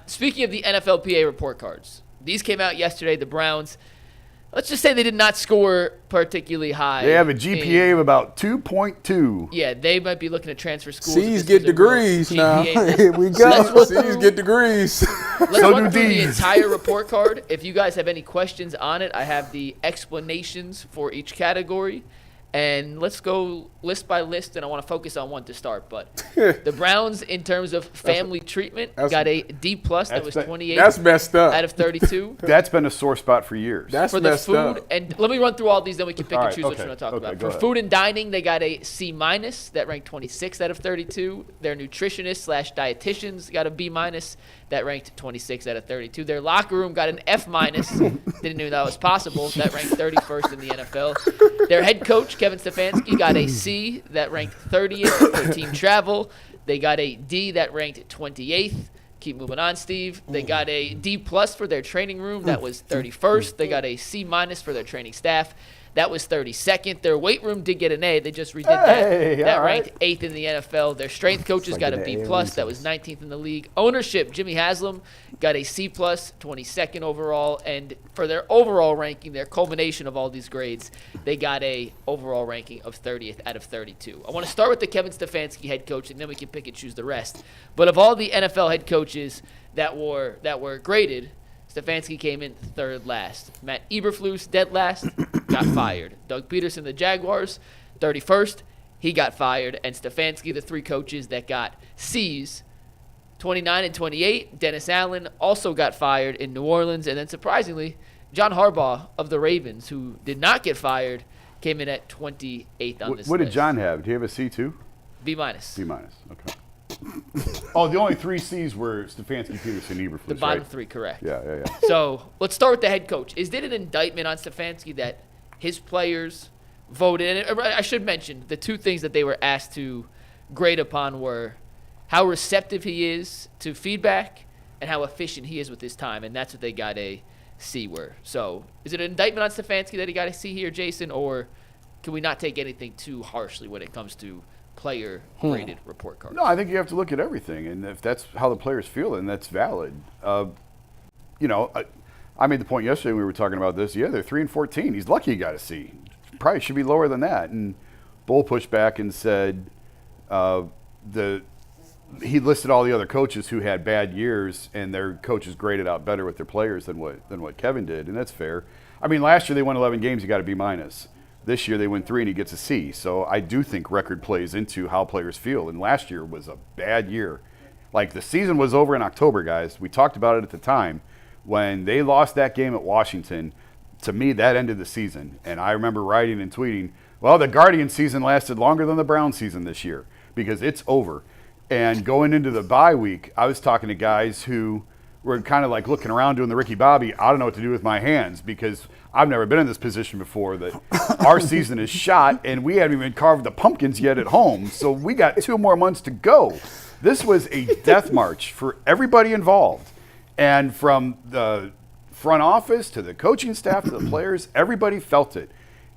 speaking of the NFLPA report cards, these came out yesterday. The Browns, let's just say they did not score particularly high. They have a GPA of about 2.2. Yeah, they might be looking to transfer schools. C's get degrees now. Here we go. C's get degrees. Let's run through the entire report card. If you guys have any questions on it, I have the explanations for each category. And let's go list by list, and I want to focus on one to start. But the Browns, in terms of family treatment, got a D+. That was 28. That's messed up. Out of 32. That's been a sore spot for years. That's for the messed food, up. and let me run through all these, then we can pick and choose okay, which one to talk about. go For ahead. food and dining, they got a C-. That ranked 26 out of 32. Their nutritionists/dietitians got a B-. That ranked 26 out of 32. Their locker room got an F-. Didn't know that was possible. That ranked 31st in the NFL. Their head coach, Kevin Stefanski, got a C. That ranked 30th for team travel. They got a D. That ranked 28th. Keep moving on, Steve. They got a D+ for their training room. That was 31st. They got a C- for their training staff. That was 32nd. Their weight room did get an A. They just redid that. That ranked 8th in the NFL. Their strength coaches got a B+. That was 19th in the league. Ownership, Jimmy Haslam, got a C+, 22nd overall. And for their overall ranking, their culmination of all these grades, they got a overall ranking of 30th out of 32. I want to start with the Kevin Stefanski head coach, and then we can pick and choose the rest. But of all the NFL head coaches that were graded, Stefanski came in third last. Matt Eberflus, dead last, got fired. Doug Peterson, the Jaguars, 31st, he got fired. And Stefanski, the three coaches that got C's, 29 and 28. Dennis Allen also got fired in New Orleans. And then surprisingly, John Harbaugh of the Ravens, who did not get fired, came in at 28th on this list. What did John have? Did he have a C too? B-. B-, okay. Oh, the only three C's were Stefanski, Peterson, Eberflus, The bottom right? three, correct. Yeah. So let's start with the head coach. Is it an indictment on Stefanski that his players voted? And I should mention the two things that they were asked to grade upon were how receptive he is to feedback and how efficient he is with his time, and that's what they got a C were. So is it an indictment on Stefanski that he got a C here, Jason, or can we not take anything too harshly when it comes to player graded report cards? No, I think you have to look at everything, and if that's how the players feel, then that's valid. I made the point yesterday when we were talking about this. Yeah, they're 3-14. He's lucky he got a C. Probably should be lower than that. And Bull pushed back and said he listed all the other coaches who had bad years, and their coaches graded out better with their players than what Kevin did, and that's fair. I mean, last year they won 11 games. He got a B-. This year they win 3 and he gets a C. So I do think record plays into how players feel. And last year was a bad year. Like, the season was over in October, guys. We talked about it at the time. When they lost that game at Washington, to me, that ended the season. And I remember writing and tweeting, well, the Guardian season lasted longer than the Brown season this year because it's over. And going into the bye week, I was talking to guys who were kind of like looking around doing the Ricky Bobby, I don't know what to do with my hands because I've never been in this position before, that our season is shot and we haven't even carved the pumpkins yet at home. So we got 2 more months to go. This was a death march for everybody involved. And from the front office to the coaching staff to the players, everybody felt it.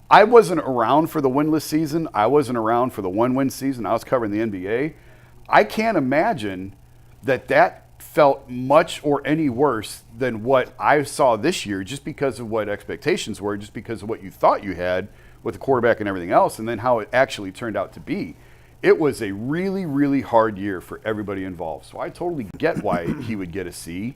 I wasn't around for the winless season. I wasn't around for the 1-win season. I was covering the NBA. I can't imagine that felt much or any worse than what I saw this year, just because of what expectations were, just because of what you thought you had with the quarterback and everything else, and then how it actually turned out to be. It was a really, really hard year for everybody involved. So I totally get why he would get a C.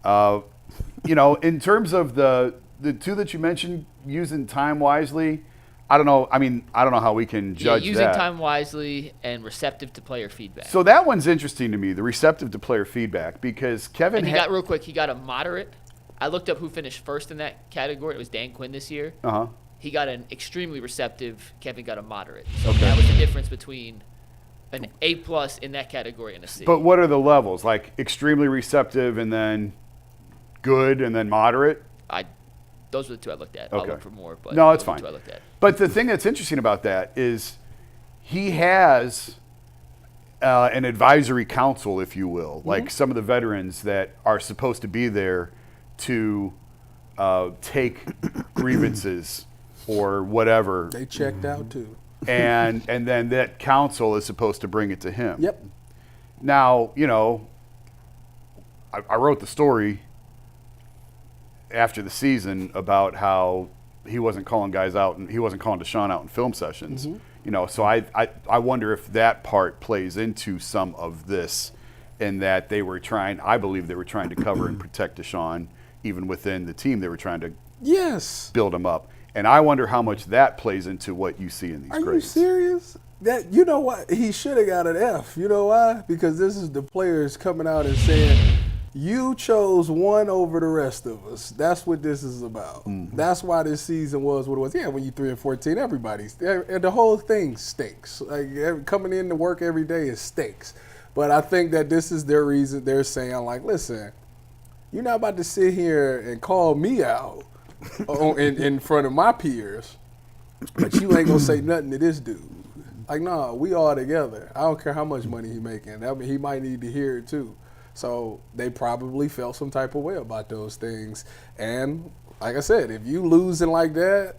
In terms of the two that you mentioned, using time wisely, I don't know. I mean, I don't know how we can judge using that. time wisely and receptive to player feedback. So that one's interesting to me, the receptive to player feedback, because Kevin And he got a moderate. I looked up who finished first in that category. It was Dan Quinn this year. Uh-huh. He got an extremely receptive. Kevin got a moderate. So that was the difference between an A+ in that category and a C. But what are the levels? Like extremely receptive and then good and then moderate? Those were the two I looked at. Okay. I'll look for more. But no, it's those were fine. the two I looked at. But the thing that's interesting about that is he has an advisory council, if you will, like some of the veterans that are supposed to be there to take grievances or whatever. They checked out too. And then that council is supposed to bring it to him. Yep. Now, I wrote the story after the season about how he wasn't calling guys out and he wasn't calling Deshaun out in film sessions. So I wonder if that part plays into some of this, and that I believe they were trying to cover and protect Deshaun. Even within the team, they were trying to build him up. And I wonder how much that plays into what you see in these grades. Are you serious? You know what? He should have got an F. You know why? Because this is the players coming out and saying, you chose one over the rest of us. That's what this is about. That's why this season was what it was. Yeah, when you 3-14, the whole thing stinks. Like coming in to work every day, it stinks. But I think that this is their reason. They're saying, like, listen, you're not about to sit here and call me out in front of my peers, but you ain't gonna say nothing to this dude. Like, no, we all together. I don't care how much money he making. He might need to hear it too. So they probably felt some type of way about those things. And like I said, if you losing like that,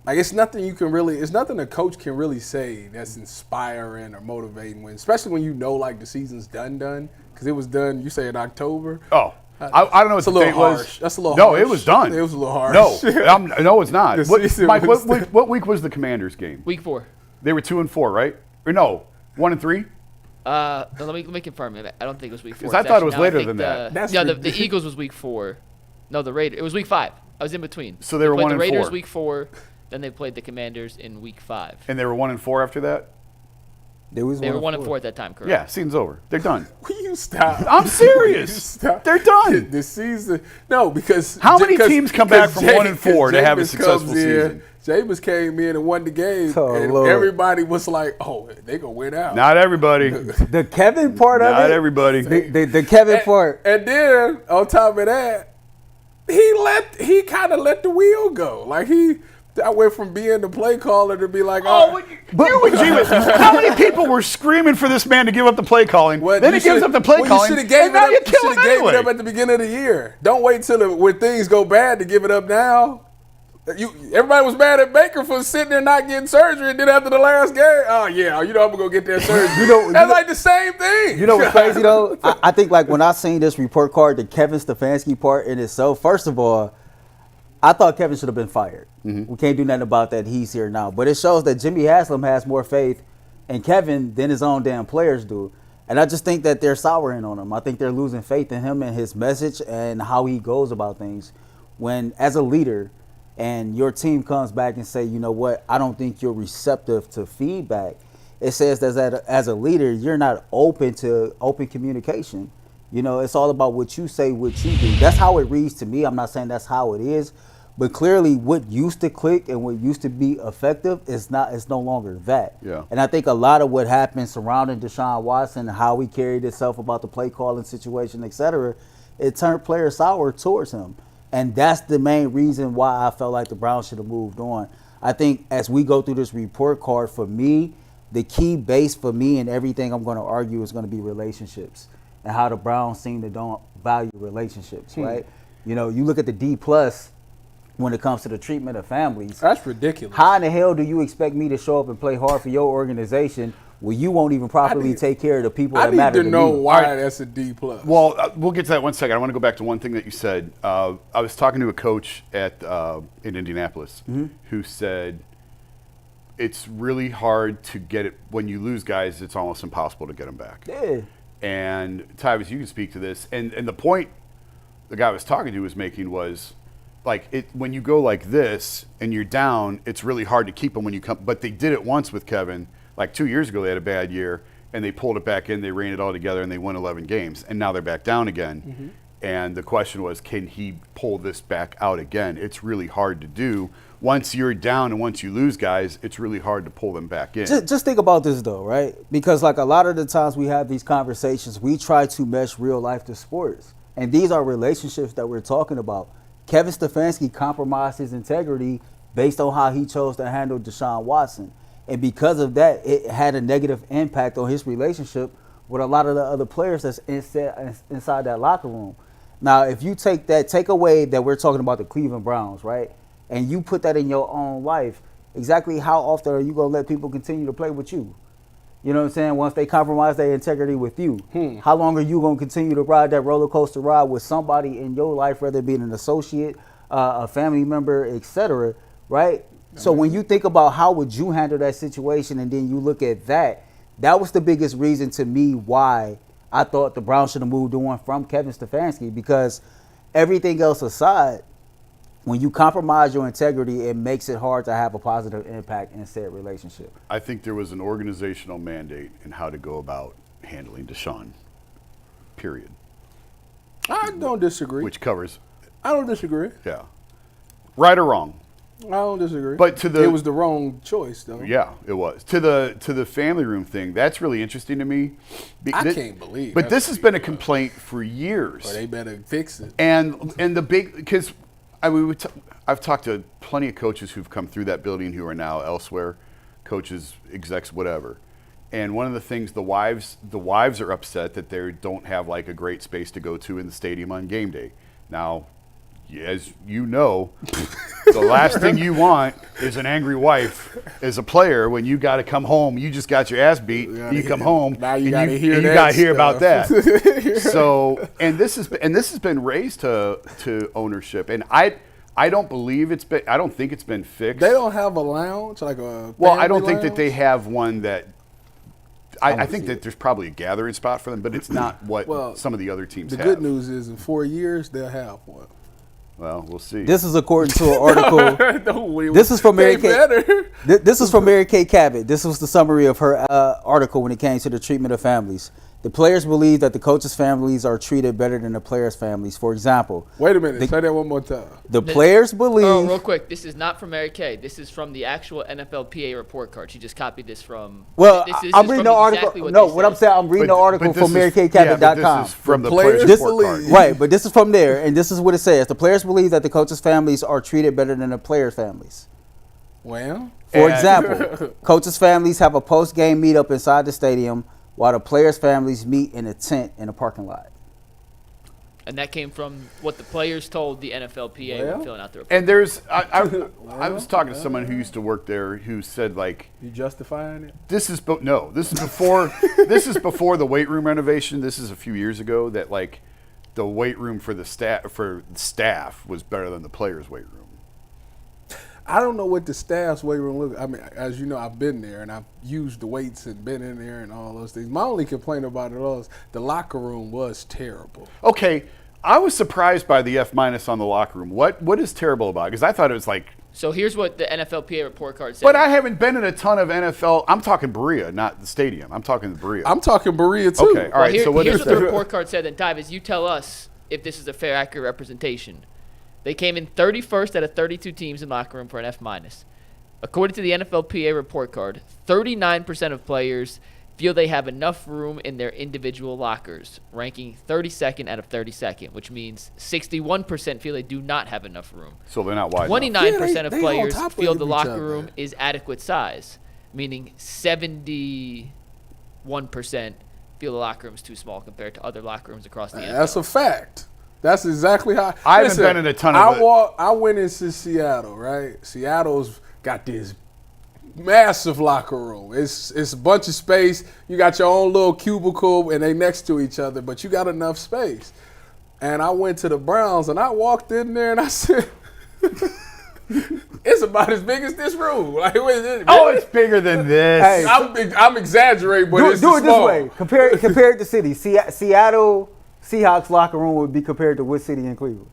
like it's nothing a coach can really say that's inspiring or motivating especially when you know like the season's done. Because it was done, you say in October. Oh. I don't know what the date was. That's a little harsh. No, it was done. It was a little harsh. No, it's not. Mike, what week was the Commanders game? Week 4. They were 2-4, right? Or no, 1-3? No, let me confirm it. I don't think it was week 4. Because I thought it was later than that. The Eagles was week 4. No, the Raiders. It was week 5. I was in between. So they were 1-4. The Raiders week 4. Then they played the Commanders in week 5. And they were 1-4 after that? They were 1-4 at that time, correct? Yeah, season's over. They're done. Will you stop? I'm serious. Stop. They're done. The season. No, because how many teams come back from 1-4 to have a successful season? Jameis came in and won the game, and everybody was like, "Oh, they gonna win out." Not everybody. The Kevin part of it. Not everybody. The Kevin part. And then on top of that, he kind of let the wheel go. Like I went from being the play caller to be like, you and Jameis. How many people were screaming for this man to give up the play calling? Then he gives up the play calling. You should have gave it up at the beginning of the year. Don't wait till when things go bad to give it up now. Everybody was mad at Baker for sitting there not getting surgery, and then after the last game, I'm gonna go get that surgery. That's like the same thing. You know what's crazy though? I think like when I seen this report card, the Kevin Stefanski part in itself. First of all, I thought Kevin should have been fired. We can't do nothing about that. He's here now, but it shows that Jimmy Haslam has more faith in Kevin than his own damn players do. And I just think that they're souring on him. I think they're losing faith in him and his message and how he goes about things. When as a leader, and your team comes back and say, you know what, I don't think you're receptive to feedback. It says that as a leader, you're not open to open communication. You know, it's all about what you say, what you do. That's how it reads to me. I'm not saying that's how it is, but clearly what used to click and what used to be effective is no longer that. Yeah. And I think a lot of what happened surrounding Deshaun Watson, how he carried himself about the play calling situation, et cetera, it turned players sour towards him. And that's the main reason why I felt like the Browns should have moved on. I think as we go through this report card, for me, the key base for me and everything I'm going to argue is going to be relationships and how the Browns seem to don't value relationships, right? You know, you look at the D+ when it comes to the treatment of families. That's ridiculous. How in the hell do you expect me to show up and play hard for your organization well, you won't even properly take care of the people that matter to me. I need to know why that's a D+. Well, we'll get to that one second. I want to go back to one thing that you said. I was talking to a coach in Indianapolis who said it's really hard to get it. When you lose guys, it's almost impossible to get them back. Yeah. And Tyvis, you can speak to this. And the point the guy I was talking to was making was, like, when you go like this and you're down, it's really hard to keep them when you come. But they did it once with Kevin. Like 2 years ago, they had a bad year, and they pulled it back in. They reined it all together, and they won 11 games. And now they're back down again. And the question was, can he pull this back out again? It's really hard to do. Once you're down and once you lose guys, it's really hard to pull them back in. Just think about this, though, right? Because, like, a lot of the times we have these conversations, we try to mesh real life to sports. And these are relationships that we're talking about. Kevin Stefanski compromised his integrity based on how he chose to handle Deshaun Watson. And because of that, it had a negative impact on his relationship with a lot of the other players that's inside that locker room. Now, if you take away that we're talking about the Cleveland Browns, right, and you put that in your own life, exactly how often are you going to let people continue to play with you? You know what I'm saying? Once they compromise their integrity with you, how long are you going to continue to ride that roller coaster ride with somebody in your life, whether it be an associate, a family member, etc., right? So when you think about how would you handle that situation and then you look at that, that was the biggest reason to me why I thought the Browns should have moved on from Kevin Stefanski, because everything else aside, when you compromise your integrity, it makes it hard to have a positive impact in said relationship. I think there was an organizational mandate in how to go about handling Deshaun, period. I don't disagree. Which covers, I don't disagree. yeah. Right or wrong. I don't disagree. But it was the wrong choice, though. Yeah, it was. To the family room thing, that's really interesting to me. I can't believe. But this has been a complaint for years. Well, they better fix it. And the big, because I've talked to plenty of coaches who've come through that building who are now elsewhere, coaches, execs, whatever. And one of the things, the wives are upset that they don't have like a great space to go to in the stadium on game day. Now, as you know, the last thing you want is an angry wife as a player when you got to come home. You just got your ass beat. You come home now you and got to hear you that got to hear stuff. about that. So, and this has been raised to ownership, and I don't think it's been fixed. They don't have a lounge like a. Well, I don't family think that they lounge? have one that. I think that there's probably a gathering spot for them, but it's not what some of the other teams The have. good news is in 4 years they'll have one. Well, we'll see. This is according to an article. This is from Mary Kay. This is from Mary Kay Cabot. This was the summary of her article when it came to the treatment of families. The players believe that the coaches' families are treated better than the players' families. For example, Wait a minute. Say that one more time. the players believe. Oh, real quick. This is not from Mary Kay. This is from the actual NFLPA report card. She just copied this from. Well, this is I'm reading the article. exactly No, they what I'm said. saying, I'm reading the article from MaryKayCabot.com. This is from the players players' report believe- card. Right, but this is from there, and this is what it says. The players believe that the coaches' families are treated better than the players' families. Well, For And- example, coaches' families have a post-game meetup inside the stadium, while the players' families meet in a tent in a parking lot. And that came from what the players told the NFLPA when filling out the report. And there's, I was talking to someone who used to work there who said like, you justifying it? this is before this is before the weight room renovation. This is a few years ago that like the weight room for the staff was better than the players' weight room. I don't know what the staff's weight room looks. I mean, as you know, I've been there and I've used the weights and been in there and all those things. My only complaint about it all is the locker room was terrible. Okay, I was surprised by the F- on the locker room. What is terrible about it? Because I thought it was like. So here's what the NFLPA report card said. But I haven't been in a ton of NFL. I'm talking Berea, not the stadium. I'm talking Berea. I'm talking Berea too. Okay, all right. So what here's is what the that? report card said. And Tyvis, you tell us if this is a fair, accurate representation. They came in 31st out of 32 teams in locker room for an F-. According to the NFLPA report card, 39% of players feel they have enough room in their individual lockers, ranking 32nd out of 32nd, which means 61% feel they do not have enough room. So they're not wide. 29% of they on players top of feel the each locker other. room is adequate size, meaning 71% feel the locker room is too small compared to other locker rooms across the NFL. That's a fact. That's exactly how. I haven't been in a ton of it. I went into Seattle, right? Seattle's got this massive locker room. It's a bunch of space. You got your own little cubicle, and they next to each other, but you got enough space. And I went to the Browns, and I walked in there, and I said, "It's about as big as this room." Like, what is it? Oh, it's bigger than this. Hey, I'm exaggerating, but it's do it small. this way. Compare it to cities. Seattle Seahawks locker room would be compared to which city in Cleveland?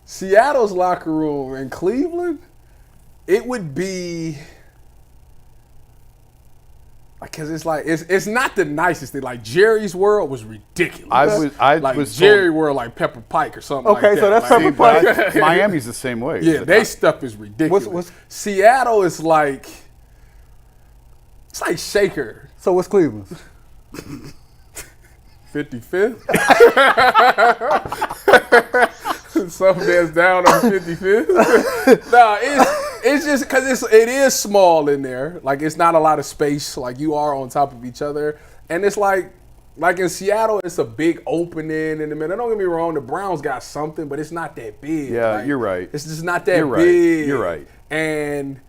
Seattle's locker room in Cleveland, it would be because it's like it's not the nicest thing. Like Jerry's World was ridiculous. I like was Jerry told- World, like Pepper Pike or something. Okay, like so that. that's Like, Pepper Pike. But Miami's the same way. yeah, they stuff is ridiculous. Seattle is like it's like Shaker. So what's Cleveland's? 55th. Something that's down on 55th. No, it's just because it is small in there. Like it's not a lot of space. Like you are on top of each other, and it's like in Seattle, it's a big opening in the middle. Don't get me wrong, the Browns got something, but it's not that big. Yeah, Like, you're right. It's just not that You're right. big. You're right. And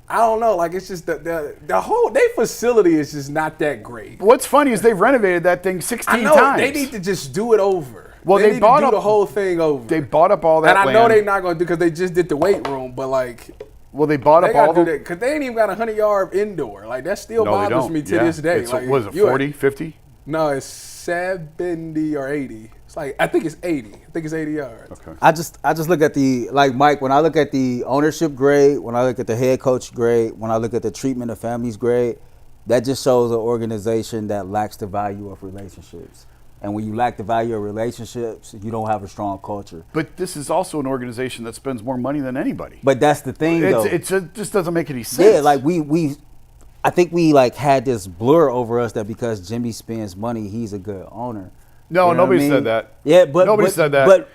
I don't know. Like, it's just the whole their facility is just not that great. What's funny is they've renovated that thing 16 I know times. they need to just do it over. Well, they they need bought to do up the whole thing over. They bought up all that and I land. know they're not going to do because they just did the weight room, but like. Well, they bought They up all got to do the. that because they ain't even got a 100-yard indoor. Like, that still No, they bothers don't. me to Yeah. this day. It's, Like, was it you 40, 50? No, it's 70 or 80. It's like, I think it's 80. I think it's 80 yards. Okay. I just look at the, like Mike, when I look at the ownership grade, when I look at the head coach grade, when I look at the treatment of families grade, that just shows an organization that lacks the value of relationships. And when you lack the value of relationships, you don't have a strong culture. But this is also an organization that spends more money than anybody. But that's the thing, though. It just doesn't make any sense. Yeah, like I think we like had this blur over us that because Jimmy spends money, he's a good owner. No, You know nobody what I mean? said that. Yeah, but Nobody said that.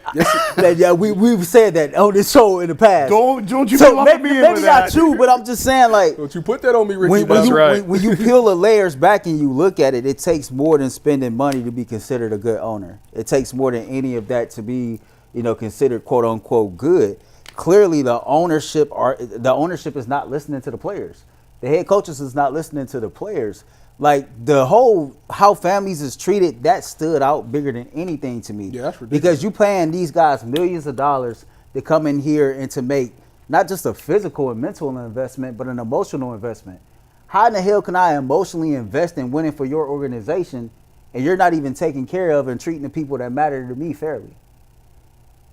But yeah, we've said that on this show in the past. Don't you so be lumping maybe me in with not that. true, but I'm just saying, like, Don't you put that on me, Ricky. when Bobby. you, right. when you peel the layers back and you look at it, it takes more than spending money to be considered a good owner. It takes more than any of that to be, considered quote unquote good. Clearly, the ownership is not listening to the players. The head coaches is not listening to the players. Like, the whole how families is treated, that stood out bigger than anything to me. Yeah, that's ridiculous. Because you paying these guys millions of dollars to come in here and to make not just a physical and mental investment, but an emotional investment. How in the hell can I emotionally invest in winning for your organization and you're not even taking care of and treating the people that matter to me fairly?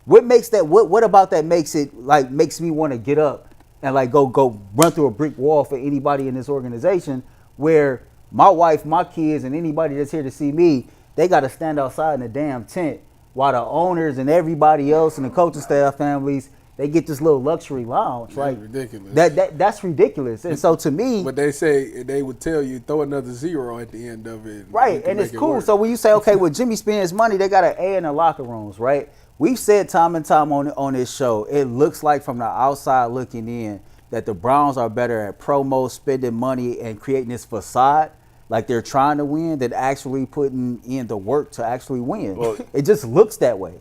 What makes that? What about that makes me want to get up and like go run through a brick wall for anybody in this organization where my wife, my kids, and anybody that's here to see me, they got to stand outside in a damn tent while the owners and everybody else and the coaching staff families, they get this little luxury lounge. That's Like, ridiculous. That's ridiculous. And so to me, But they say they would tell you throw another zero at the end of it. right, and it's cool. So when you say, okay, well, Jimmy spends money, they got an A in the locker rooms, right? We've said time and time on this show, it looks like from the outside looking in that the Browns are better at promo, spending money, and creating this facade like they're trying to win than actually putting in the work to actually win. Well, it just looks that way.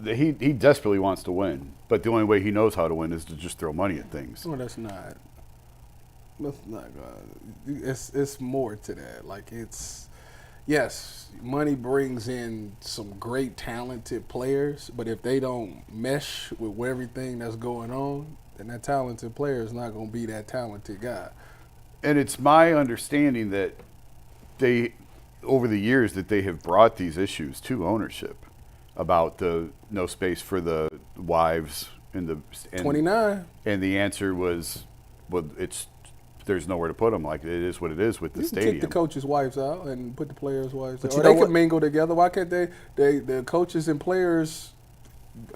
He desperately wants to win, but the only way he knows how to win is to just throw money at things. No, that's not. That's not. It's more to that. Like, it's yes, money brings in some great talented players, but if they don't mesh with everything that's going on, then that talented player is not going to be that talented guy. And it's my understanding that they, over the years, that they have brought these issues to ownership about the no space for the wives and 29. And the answer was, well, there's nowhere to put them. Like, it is what it is with the You can stadium. kick the coaches' wives out and put the players' wives But out. you Or know they what? can mingle together. Why can't the coaches and players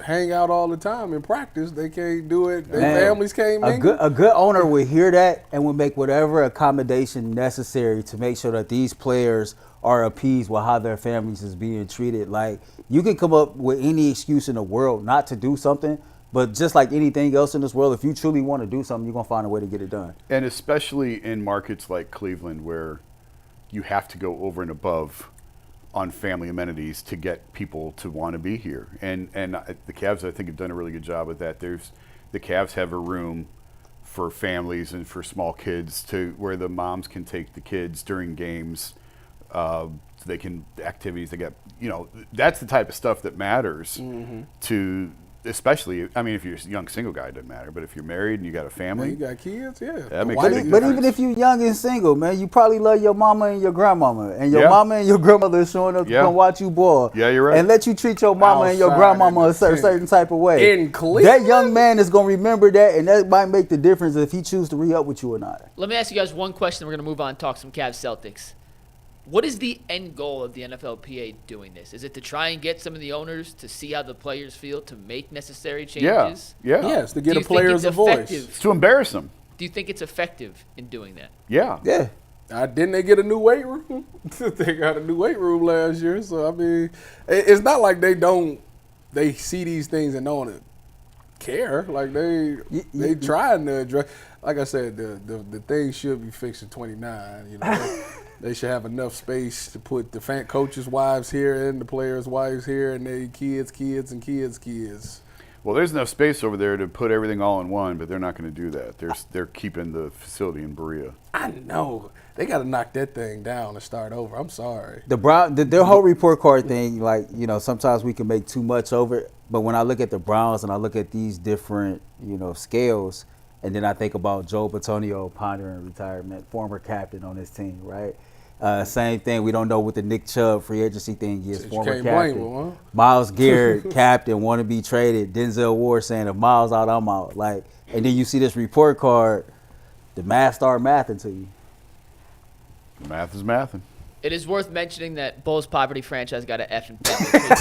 hang out all the time in practice? They can't do it. Their Man, families can't mingle. A good owner would hear that and would make whatever accommodation necessary to make sure that these players are appeased with how their families is being treated. Like, you can come up with any excuse in the world not to do something, but just like anything else in this world, if you truly want to do something, you're going to find a way to get it done. And especially in markets like Cleveland, where you have to go over and above on family amenities to get people to want to be here. And the Cavs, I think, have done a really good job with that. The Cavs have a room for families and for small kids to where the moms can take the kids during games. So they can activities. They get, that's the type of stuff that matters to. Especially, I mean, if you're a young single guy, it doesn't matter. But if you're married and you got a family, You got kids, yeah. That makes Why a do big you- But difference. even if you're young and single, man, you probably love your mama and your grandmama. And your Yeah. mama and your grandmother is showing up to Yeah. come watch you ball. Yeah, you're right. And let you treat your mama and your Outside grandmama in a the certain type of way. In Cleveland? That young man is going to remember that, and that might make the difference if he chooses to re-up with you or not. Let me ask you guys one question. We're going to move on and talk some Cavs Celtics. What is the end goal of the NFLPA doing this? Is it to try and get some of the owners to see how the players feel to make necessary changes? Yeah. Yes, to Do get you a think player's it's a voice. effective? It's to embarrass them. Do you think it's effective in doing that? Yeah. Yeah. Didn't they get a new weight room? They got a new weight room last year. So, I mean, it's not like they see these things and don't care. Like, they trying to address. Like I said, the thing should be fixed at 29. They should have enough space to put the coaches' wives here and the players' wives here and their kids, and kids. Well, there's enough space over there to put everything all in one, but they're not going to do that. They're keeping the facility in Berea. I know. They got to knock that thing down and start over. I'm sorry. Their whole report card thing, like, sometimes we can make too much over it. But when I look at the Browns and I look at these different, scales, and then I think about Joe Bitonio pondering retirement, former captain on his team, right? Same thing. We don't know what the Nick Chubb free agency thing is. Former captain. Huh? Myles Garrett, captain, want to be traded. Denzel Ward saying, if Myles out, I'm out. Like, and then you see this report card, the math start mathing to you. The math is mathing. It is worth mentioning that Bulls poverty franchise got an F in Cleveland's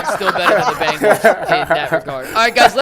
still better than the Bengals in that regard. All right, guys.